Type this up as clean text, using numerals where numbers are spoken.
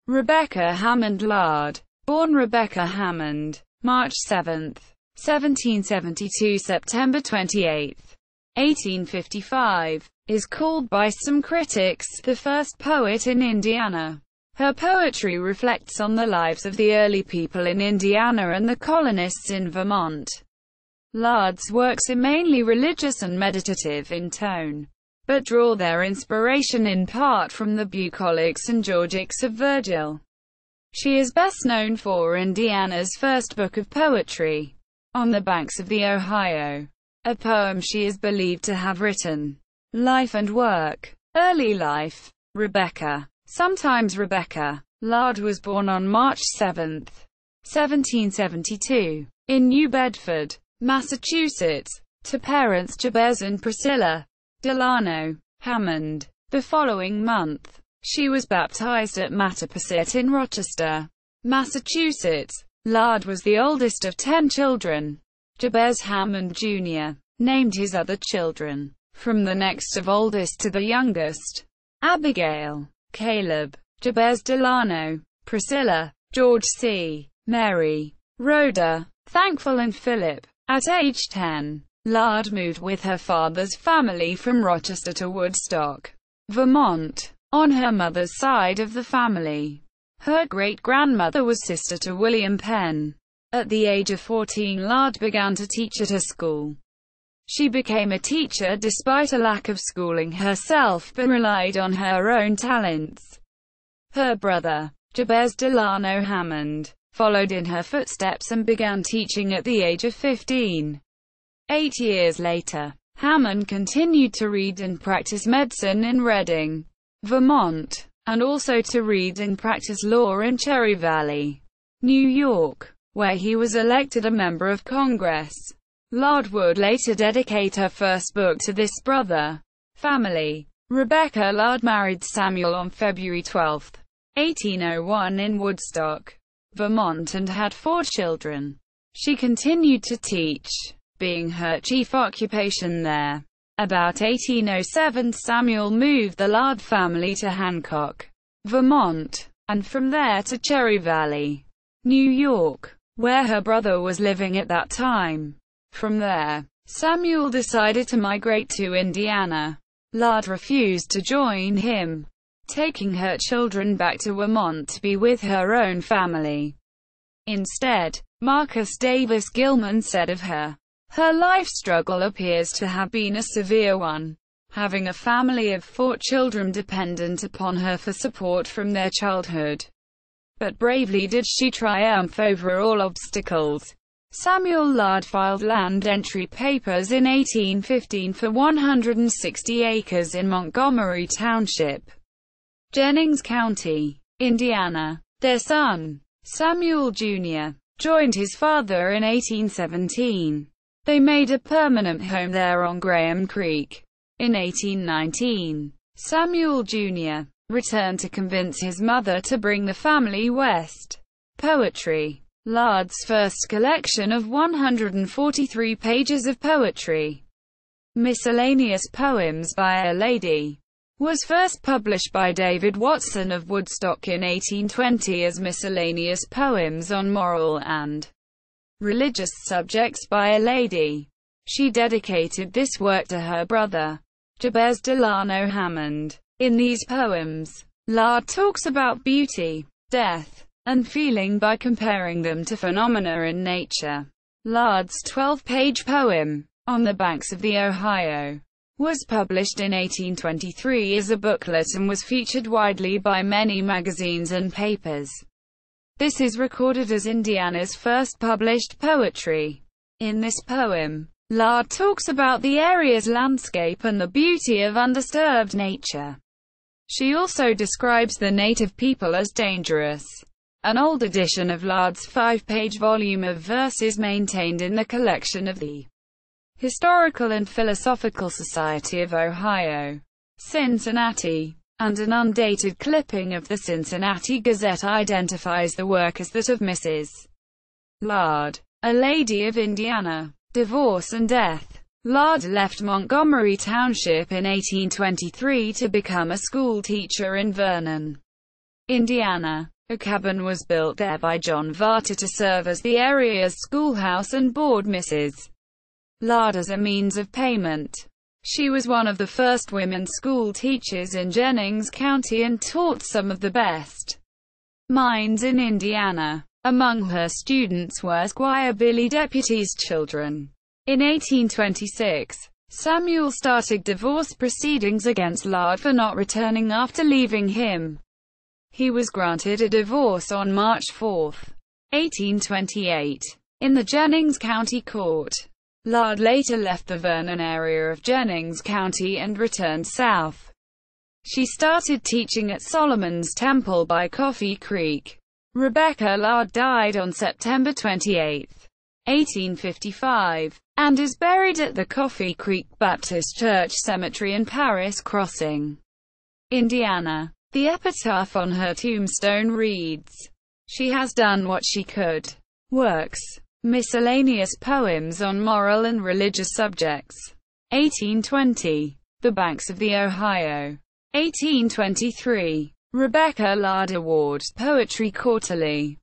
Rebecca Hammond Lard, born Rebecca Hammond, March 7, 1772 – September 28, 1855, is called by some critics the first poet in Indiana. Her poetry reflects on the lives of the early people in Indiana and the colonists in Vermont. Lard's works are mainly religious and meditative in tone, but draw their inspiration in part from the Bucolics and Georgics of Virgil. She is best known for Indiana's first book of poetry, On the Banks of the Ohio, a poem she is believed to have written. Life and work. Early life. Rebecca, sometimes Rebecca, Lard was born on March 7, 1772, in New Bedford, Massachusetts, to parents Jabez and Priscilla Delano Hammond. The following month, she was baptized at Mattapiset in Rochester, Massachusetts. Lard was the oldest of 10 children. Jabez Hammond Jr. named his other children from the next of oldest to the youngest: Abigail, Caleb, Jabez Delano, Priscilla, George C., Mary, Rhoda, Thankful and Philip. At age 10, Lard moved with her father's family from Rochester to Woodstock, Vermont. On her mother's side of the family, her great-grandmother was sister to William Penn. At the age of 14, Lard began to teach at a school. She became a teacher despite a lack of schooling herself, but relied on her own talents. Her brother, Jabez Delano Hammond, followed in her footsteps and began teaching at the age of 15. 8 years later, Hammond continued to read and practice medicine in Reading, Vermont, and also to read and practice law in Cherry Valley, New York, where he was elected a member of Congress. Lard would later dedicate her first book to this brother. Family. Rebecca Lard married Samuel on February 12, 1801 in Woodstock, Vermont, and had 4 children. She continued to teach, being her chief occupation there. About 1807, Samuel moved the Lard family to Hancock, Vermont, and from there to Cherry Valley, New York, where her brother was living at that time. From there, Samuel decided to migrate to Indiana. Lard refused to join him, taking her children back to Vermont to be with her own family. Instead, Marcus Davis Gilman said of her, "Her life struggle appears to have been a severe one, having a family of 4 children dependent upon her for support from their childhood. But bravely did she triumph over all obstacles." Samuel Lard filed land entry papers in 1815 for 160 acres in Montgomery Township, Jennings County, Indiana. Their son, Samuel Jr., joined his father in 1817. They made a permanent home there on Graham Creek. In 1819, Samuel Jr. returned to convince his mother to bring the family west. Poetry. Lard's first collection of 143 pages of poetry, Miscellaneous Poems by a Lady, was first published by David Watson of Woodstock in 1820 as Miscellaneous Poems on Moral and Religious Subjects by a Lady. She dedicated this work to her brother, Jabez Delano Hammond. In these poems, Lard talks about beauty, death, and feeling by comparing them to phenomena in nature. Lard's 12-page poem, On the Banks of the Ohio, was published in 1823 as a booklet and was featured widely by many magazines and papers. This is recorded as Indiana's first published poetry. In this poem, Lard talks about the area's landscape and the beauty of undisturbed nature. She also describes the native people as dangerous. An old edition of Lard's 5-page volume of verses maintained in the collection of the Historical and Philosophical Society of Ohio, Cincinnati, and an undated clipping of the Cincinnati Gazette identifies the work as that of Mrs. Lard, a lady of Indiana. Divorce and death. Lard left Montgomery Township in 1823 to become a school teacher in Vernon, Indiana. A cabin was built there by John Varta to serve as the area's schoolhouse and board Mrs. Lard as a means of payment. She was one of the first women school teachers in Jennings County and taught some of the best minds in Indiana. Among her students were Squire Billy Deputy's children. In 1826, Samuel started divorce proceedings against Lard for not returning after leaving him. He was granted a divorce on March 4, 1828, in the Jennings County Court. Lard later left the Vernon area of Jennings County and returned south. She started teaching at Solomon's Temple by Coffee Creek. Rebecca Lard died on September 28, 1855, and is buried at the Coffee Creek Baptist Church Cemetery in Paris Crossing, Indiana. The epitaph on her tombstone reads, "She has done what she could." Works: Miscellaneous Poems on Moral and Religious Subjects. 1820. The Banks of the Ohio. 1823. Rebecca Lard Award, Poetry Quarterly.